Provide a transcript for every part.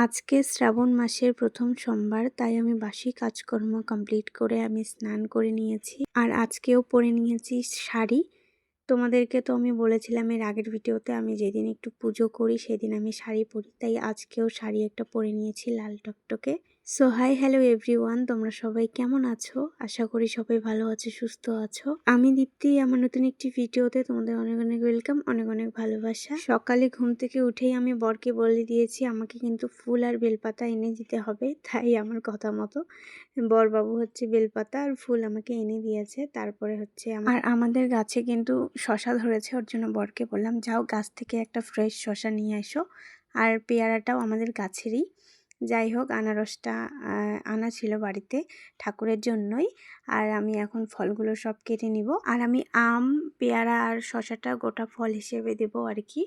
আজকে শ্রাবণ মাসের প্রথম সোমবার, তাই আমি বাসি কাজকর্ম কমপ্লিট করে আমি স্নান করে নিয়েছি। আর আজকেও পরে নিয়েছি শাড়ি। তোমাদেরকে তো আমি বলেছিলাম এর আগের ভিডিওতে, আমি যেদিন একটু পুজো করি সেদিন আমি শাড়ি পরি, তাই আজকেও শাড়ি একটা পরে নিয়েছি লাল টকটকে। সো হাই হ্যালো এভরিওয়ান, তোমরা সবাই কেমন আছো? আশা করি সবাই ভালো আছো, সুস্থ আছো। আমি দীপ্তি, আমার নতুন একটি ভিডিওতে তোমাদের অনেক অনেক ওয়েলকাম, অনেক অনেক ভালোবাসা। সকালে ঘুম থেকে উঠেই আমি বরকে বলে দিয়েছি আমাকে কিন্তু ফুল আর বেলপাতা এনে দিতে হবে, তাই আমার কথা মতো বরবাবু হচ্ছে বেলপাতা আর ফুল আমাকে এনে দিয়েছে। তারপরে হচ্ছে আর আমাদের গাছে কিন্তু শশা ধরেছে, ওর জন্য বরকে বললাম যাও গাছ থেকে একটা ফ্রেশ শশা নিয়ে এসো। আর পেয়ারাটাও আমাদের গাছেরই। যাই হোক, আনারসটা আনা ছিল বাড়িতে ঠাকুরের জন্যই। আর আমি এখন ফলগুলো সব কেটে নিব। আর আমি আম, পেয়ারা আর শশাটা গোটা ফল হিসেবে দেবো আর কি।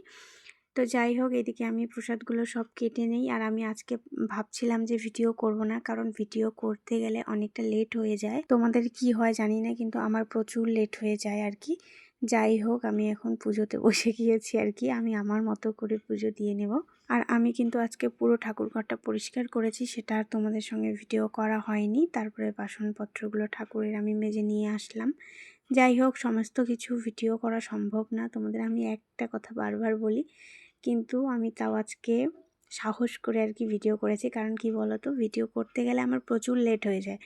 তো যাই হোক, এদিকে আমি প্রসাদগুলো সব কেটে নেই। আর আমি আজকে ভাবছিলাম যে ভিডিও করব না, কারণ ভিডিও করতে গেলে অনেকটা লেট হয়ে যায়। তোমাদের কি হয় জানি না, কিন্তু আমার প্রচুর লেট হয়ে যায় আর কি। যাই হোক, আমি এখন পুজোতে বসে গিয়েছি আর কি। আমি আমার মতো করে পুজো দিয়ে নেব। আর আমি কিন্তু আজকে পুরো ঠাকুরঘরটা পরিষ্কার করেছি, সেটা আর তোমাদের সঙ্গে ভিডিও করা হয়নি। তারপরে বাসনপত্রগুলো ঠাকুরের আমি মেজে নিয়ে আসলাম। যাই হোক, সমস্ত কিছু ভিডিও করা সম্ভব না, তোমাদের আমি একটা কথা বারবার বলি, কিন্তু আমি তাও আজকে সাহস করে আর কি ভিডিও করেছি। কারণ কি বলো তো, ভিডিও করতে গেলে আমার প্রচুর লেট হয়ে যায়।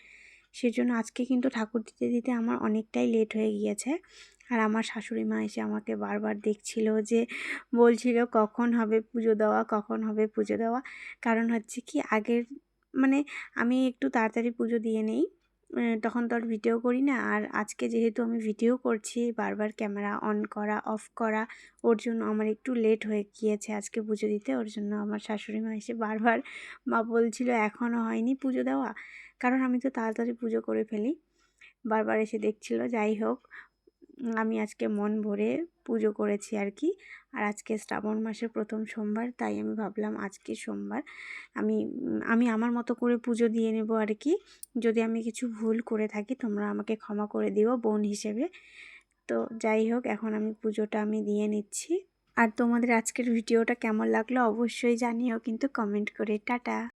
সেজন্য আজকে কিন্তু ঠাকুর দিতে দিতে আমার অনেকটাই লেট হয়ে গিয়েছে। আর আমার শাশুড়ি মা এসে আমাকে বারবার দেখছিল, যে বলছিল কখন হবে পুজো দেওয়া, কখন হবে পুজো দেওয়া। কারণ হচ্ছে কি, আগের মানে আমি একটু তাড়াতাড়ি পুজো দিয়ে নেই, তখন তো আর ভিডিও করি না। আর আজকে যেহেতু আমি ভিডিও করছি, বারবার ক্যামেরা অন করা অফ করা, ওর জন্য আমার একটু লেট হয়ে গিয়েছে আজকে পুজো দিতে। ওর জন্য আমার শাশুড়ি মা এসে বারবার মা বলছিল এখনও হয়নি পুজো দেওয়া, কারণ আমি তো তাড়াতাড়ি পুজো করে ফেলি। বারবার এসে দেখছিল। যাই হোক, আমি আজকে মন ভরে পুজো করেছি আর কি। আর আজকে শ্রাবণ মাসের প্রথম সোমবার, তাই আমি ভাবলাম আজকে সোমবার আমি আমি আমার মতো করে পুজো দিয়ে নেব আর কি। যদি আমি কিছু ভুল করে থাকি তোমরা আমাকে ক্ষমা করে দিও বোন হিসেবে। তো যাই হোক, এখন আমি পুজোটা আমি দিয়ে নিচ্ছি। আর তোমাদের আজকের ভিডিওটা কেমন লাগলো অবশ্যই জানিও কিন্তু কমেন্ট করে। টাটা।